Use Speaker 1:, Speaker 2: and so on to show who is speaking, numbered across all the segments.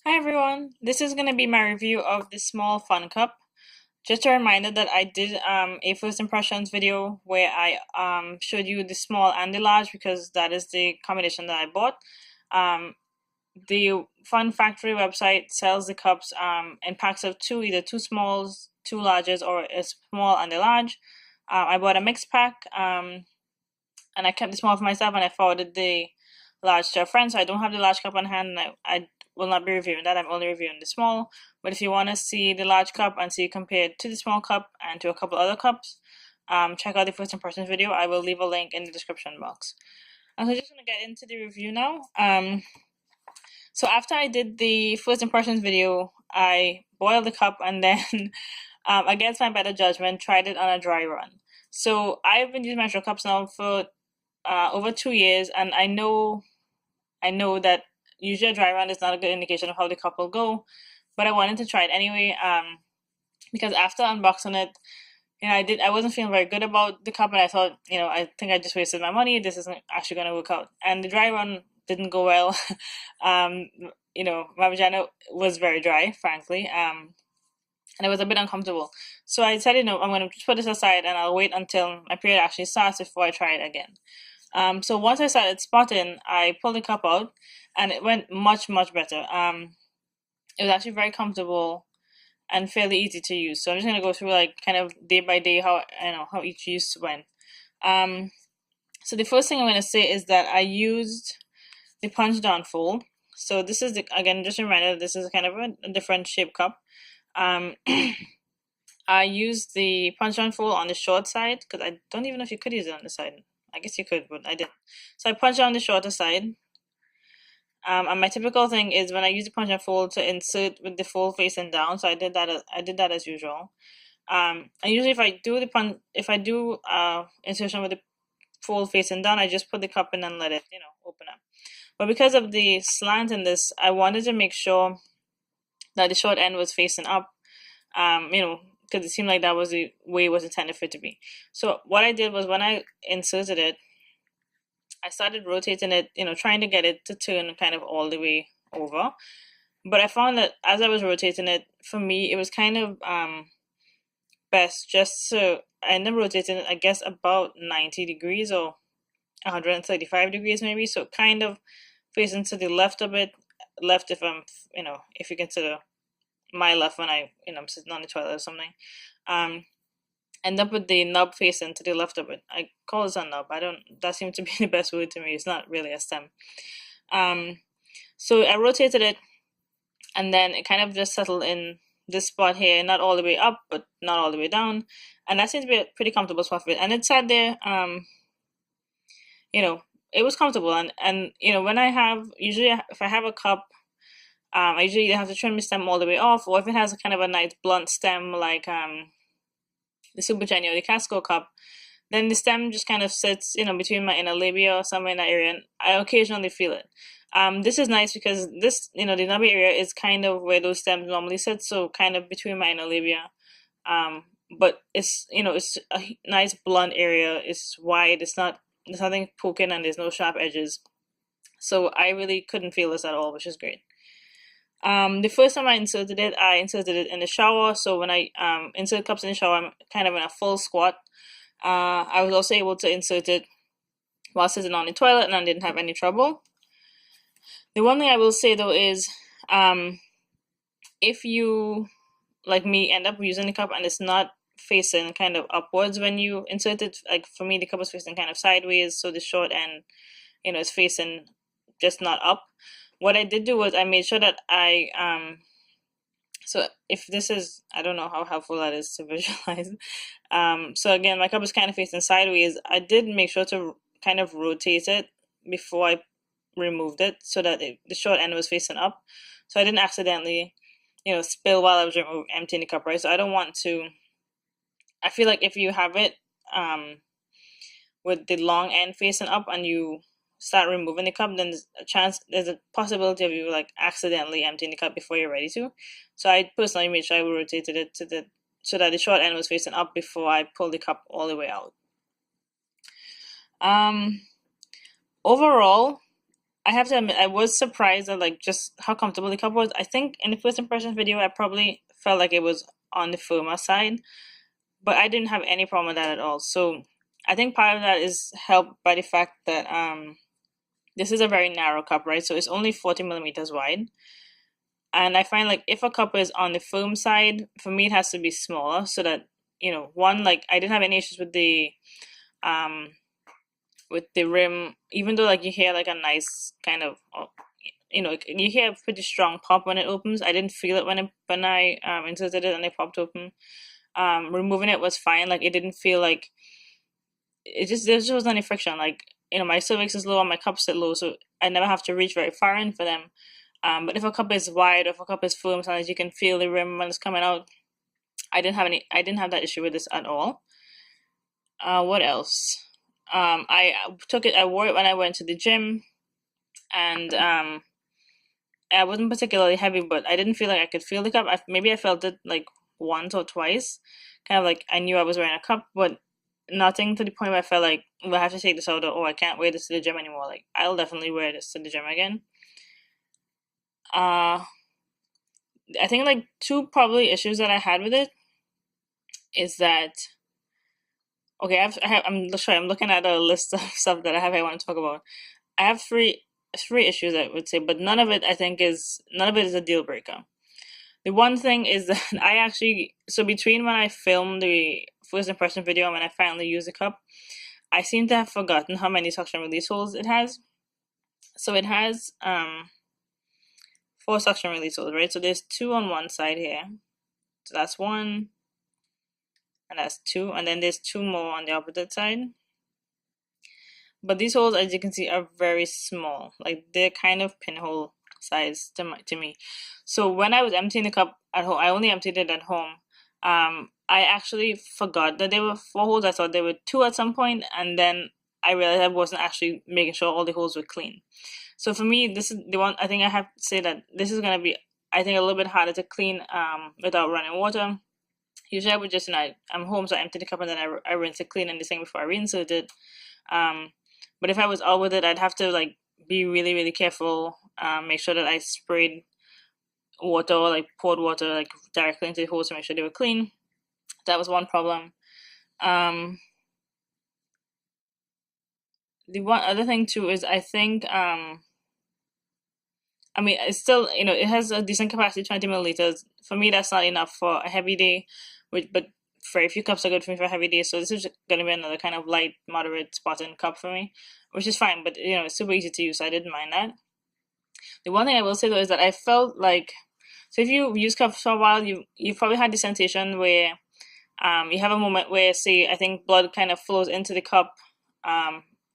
Speaker 1: Hi everyone, this is going to be my review of the small fun cup. Just a reminder that I did a first impressions video where I showed you the small and the large because that is the combination that I bought. Um, the Fun Factory website sells the cups in packs of two, either two smalls, two larges, or a small and a large. I bought a mixed pack and I kept the small for myself and I forwarded the large to a friend. So I don't have the large cup on hand and I will not be reviewing that. I'm only reviewing the small. But if you want to see the large cup and see compared to the small cup and to a couple other cups, check out the first impressions video. I will leave a link in the description box. And so I'm just going to get into the review now. So after I did the first impressions video, I boiled the cup and then, against my better judgment, tried it on a dry run. So I've been using menstrual cups now for over 2 years, and I know that usually a dry run is not a good indication of how the cup will go, but I wanted to try it anyway. Because after unboxing it, I wasn't feeling very good about the cup, and I thought, I think I just wasted my money. This isn't actually going to work out, and the dry run didn't go well. um, my vagina was very dry, frankly. And it was a bit uncomfortable. So I decided, no, I'm going to just put this aside and I'll wait until my period actually starts before I try it again. So once I started spotting, I pulled the cup out, and it went much much better. It was actually very comfortable and fairly easy to use. So I'm just gonna go through like kind of day by day how each use went. Um, so the first thing I'm gonna say is that I used the punch down fold. So this is again just a reminder. This is kind of a different shape cup. Um, I used the punch down fold on the short side because I don't even know if you could use it on the side. I guess you could, but I didn't. So I punched on the shorter side. And my typical thing is when I use the punch and fold to insert with the fold facing down. So I did that as usual. And usually if I do insertion with the fold facing down, I just put the cup in and let it open up. But because of the slant in this, I wanted to make sure that the short end was facing up. Because it seemed like that was the way it was intended for it to be. So what I did was when I inserted it, I started rotating it, trying to get it to turn kind of all the way over. But I found that as I was rotating it, for me, it was kind of best just to, I ended up rotating it, I guess, about 90 degrees or 135 degrees maybe. So kind of facing to the left a bit, left if you consider my left when I'm sitting on the toilet or something. Um, End up with the nub facing to the left of it. I call this a nub. That seems to be the best word to me. It's not really a stem. Um, so I rotated it and then it kind of just settled in this spot here, not all the way up, but not all the way down. And that seems to be a pretty comfortable spot for it. And it sat there, you know, it was comfortable. And when usually if I have a cup, I usually either have to trim the stem all the way off, or if it has a kind of a nice blunt stem like the Super Jenny or the Casco cup, then the stem just kind of sits, between my inner labia or somewhere in that area, and I occasionally feel it. This is nice because this, the nubby area is kind of where those stems normally sit, so kind of between my inner labia. But it's a nice blunt area. It's wide. There's nothing poking, and there's no sharp edges. So I really couldn't feel this at all, which is great. The first time I inserted it in the shower. So when I insert cups in the shower, I'm kind of in a full squat. I was also able to insert it while sitting on the toilet, and I didn't have any trouble. The one thing I will say though is, if you, like me, end up using the cup and it's not facing kind of upwards when you insert it, like for me, the cup is facing kind of sideways, so the short end, is facing just not up. What I did do was I made sure that so if this is, I don't know how helpful that is to visualize. So again, my cup is kind of facing sideways. I did make sure to kind of rotate it before I removed it so that the short end was facing up. So I didn't accidentally, spill while I was emptying the cup, right? So I don't want to, I feel like if you have it with the long end facing up and you start removing the cup, then there's a possibility of you like accidentally emptying the cup before you're ready to. So I personally made sure I rotated it so that the short end was facing up before I pulled the cup all the way out. Um, Overall, I have to admit, I was surprised at like just how comfortable the cup was. I think in the first impressions video, I probably felt like it was on the firmer side, but I didn't have any problem with that at all. So I think part of that is helped by the fact that this is a very narrow cup, right? So it's only 40 millimeters wide. And I find like if a cup is on the firm side, for me it has to be smaller so that, one, like I didn't have any issues um with the rim, even though like you hear like a nice kind of you hear a pretty strong pop when it opens. I didn't feel it when I inserted it and it popped open. Removing it was fine. Like it didn't feel like there just wasn't any friction. Like my cervix is low and my cups sit low, so I never have to reach very far in for them. But if a cup is wide or if a cup is firm, sometimes you can feel the rim when it's coming out. I didn't have that issue with this at all. What else? I wore it when I went to the gym, and I wasn't particularly heavy, but I didn't feel like I could feel the cup. Maybe I felt it like once or twice, kind of like I knew I was wearing a cup, but nothing to the point where I felt like, well, I have to take this out, or oh, I can't wear this to the gym anymore. Like I'll definitely wear this to the gym again. I think like two probably issues that I had with it is that, okay, I'm looking at a list of stuff that I want to talk about. I have three issues I would say, but none of it is a deal breaker. The one thing is that so between when I filmed the first impression video and when I finally used the cup, I seem to have forgotten how many suction release holes it has. So it has 4 suction release holes, right? So there's 2 on one side here. So that's 1, and that's 2, and then there's 2 more on the opposite side. But these holes, as you can see, are very small. Like they're kind of pinhole size to me. So when I was emptying the cup at home, I only emptied it at home. I actually forgot that there were 4 holes. I thought there were 2 at some point, and then I realized I wasn't actually making sure all the holes were clean. So for me, this is the one. I think I have to say that this is gonna be, I think, a little bit harder to clean without running water. Usually I would just, I'm home, so I empty the cup and then I rinse it clean in the sink before I reinsert it. But if I was out with it, I'd have to like be really, really careful. Make sure that I sprayed water, or like poured water like directly into the holes to make sure they were clean. That was one problem. The one other thing too is I think it's still, it has a decent capacity, 20 milliliters. For me, that's not enough for a heavy day, but very few cups are good for me for a heavy day. So this is going to be another kind of light, moderate spotting cup for me, which is fine. But it's super easy to use, so I didn't mind that. The one thing I will say though is that I felt like, so if you use cups for a while, you've probably had the sensation where you have a moment where, say, I think blood kind of flows into the cup.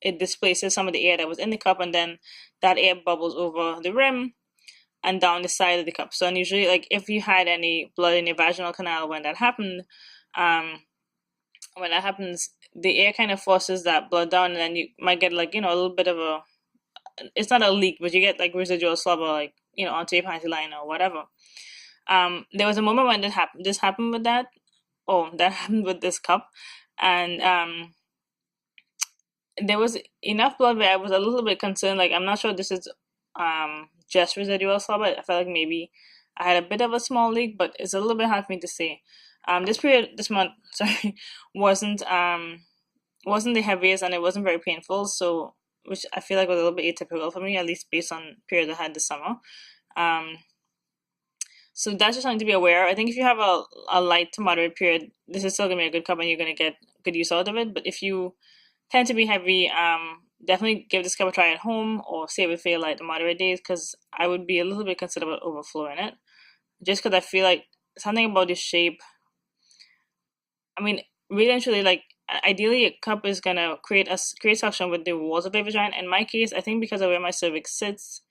Speaker 1: It displaces some of the air that was in the cup, and then that air bubbles over the rim and down the side of the cup. So unusually, like if you had any blood in your vaginal canal when that happened, when that happens, the air kind of forces that blood down, and then you might get like, a little bit of it's not a leak, but you get like residual slobber, like, onto your panty line or whatever. There was a moment when this happened with that. Oh, that happened with this cup. And there was enough blood where I was a little bit concerned. Like, I'm not sure this is just residual slobber. I felt like maybe I had a bit of a small leak, but it's a little bit hard for me to say. This month, sorry, wasn't the heaviest, and it wasn't very painful. So, which I feel like was a little bit atypical for me, at least based on periods I had this summer. So that's just something to be aware of. I think if you have a light to moderate period, this is still gonna be a good cup, and you're gonna get good use out of it. But if you tend to be heavy, definitely give this cup a try at home, or save it for your light to moderate days, because I would be a little bit concerned about overflowing it, just because I feel like something about this shape. Really and truly, like ideally, a cup is gonna create suction with the walls of the vagina. In my case, I think because of where my cervix sits,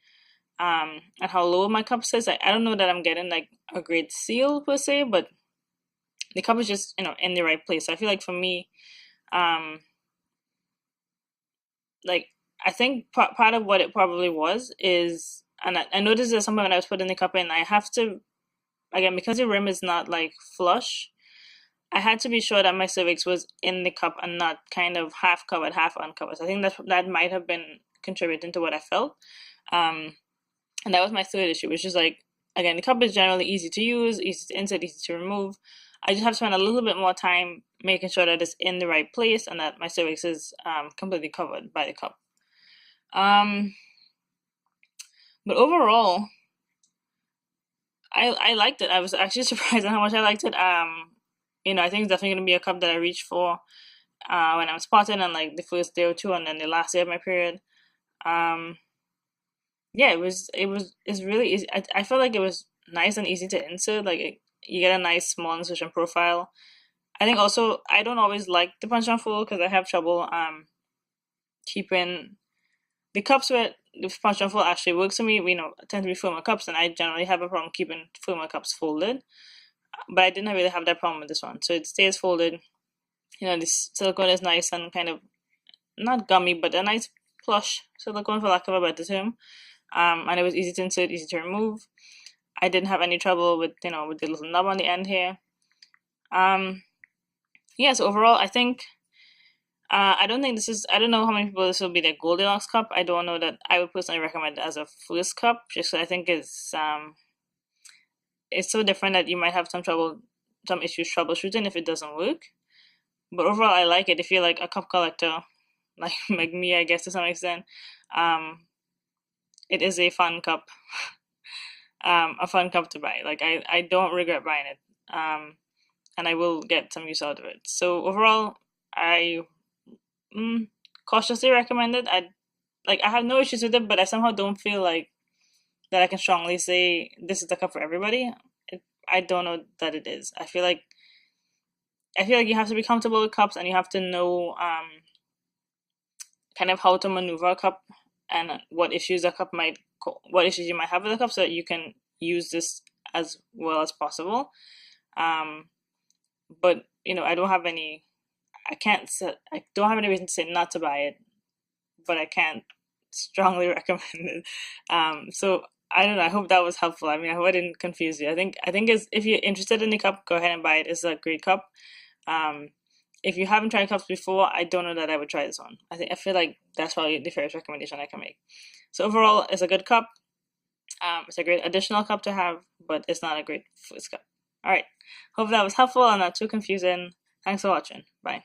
Speaker 1: and how low my cup sits, I don't know that I'm getting like a great seal per se, but the cup is just in the right place. So I feel like for me, like I think part of what it probably was is, and I noticed that something when I was putting the cup in, I have to, again, because the rim is not like flush, I had to be sure that my cervix was in the cup and not kind of half covered, half uncovered. So I think that might have been contributing to what I felt. And that was my third issue, which is like, again, the cup is generally easy to use, easy to insert, easy to remove. I just have to spend a little bit more time making sure that it's in the right place and that my cervix is completely covered by the cup. But overall, I liked it. I was actually surprised at how much I liked it. I think it's definitely gonna be a cup that I reach for when I'm spotting on like the first day or two, and then the last day of my period. Um, yeah, it's really easy. I felt like it was nice and easy to insert. Like you get a nice small insertion profile. I think also I don't always like the punch and fold because I have trouble keeping the cups where the punch and fold actually works for me. Tend to be firmer cups, and I generally have a problem keeping firmer cups folded. But I didn't really have that problem with this one, so it stays folded. This silicone is nice and kind of not gummy, but a nice plush silicone, for lack of a better term. And it was easy to insert, easy to remove. I didn't have any trouble with with the little knob on the end here. So overall, I think I don't know how many people this will be their Goldilocks cup. I don't know that I would personally recommend it as a first cup, just 'cause I think it's so different that you might have some issues troubleshooting if it doesn't work. But overall, I like it. If you're like a cup collector, like me, I guess to some extent, it is a fun cup, a fun cup to buy. Like I don't regret buying it, and I will get some use out of it. So overall, I cautiously recommend it. I have no issues with it, but I somehow don't feel like that I can strongly say this is the cup for everybody. I don't know that it is. I feel like you have to be comfortable with cups, and you have to know kind of how to maneuver a cup and what issues what issues you might have with a cup, so that you can use this as well as possible. But I don't have any. I don't have any reason to say not to buy it, but I can't strongly recommend it. So I don't know. I hope that was helpful. I mean, I hope I didn't confuse you. I think if you're interested in the cup, go ahead and buy it. It's a great cup. If you haven't tried cups before, I don't know that I would try this one. I feel like that's probably the fairest recommendation I can make. So overall, it's a good cup. It's a great additional cup to have, but it's not a great first cup. All right. Hope that was helpful and not too confusing. Thanks for watching. Bye.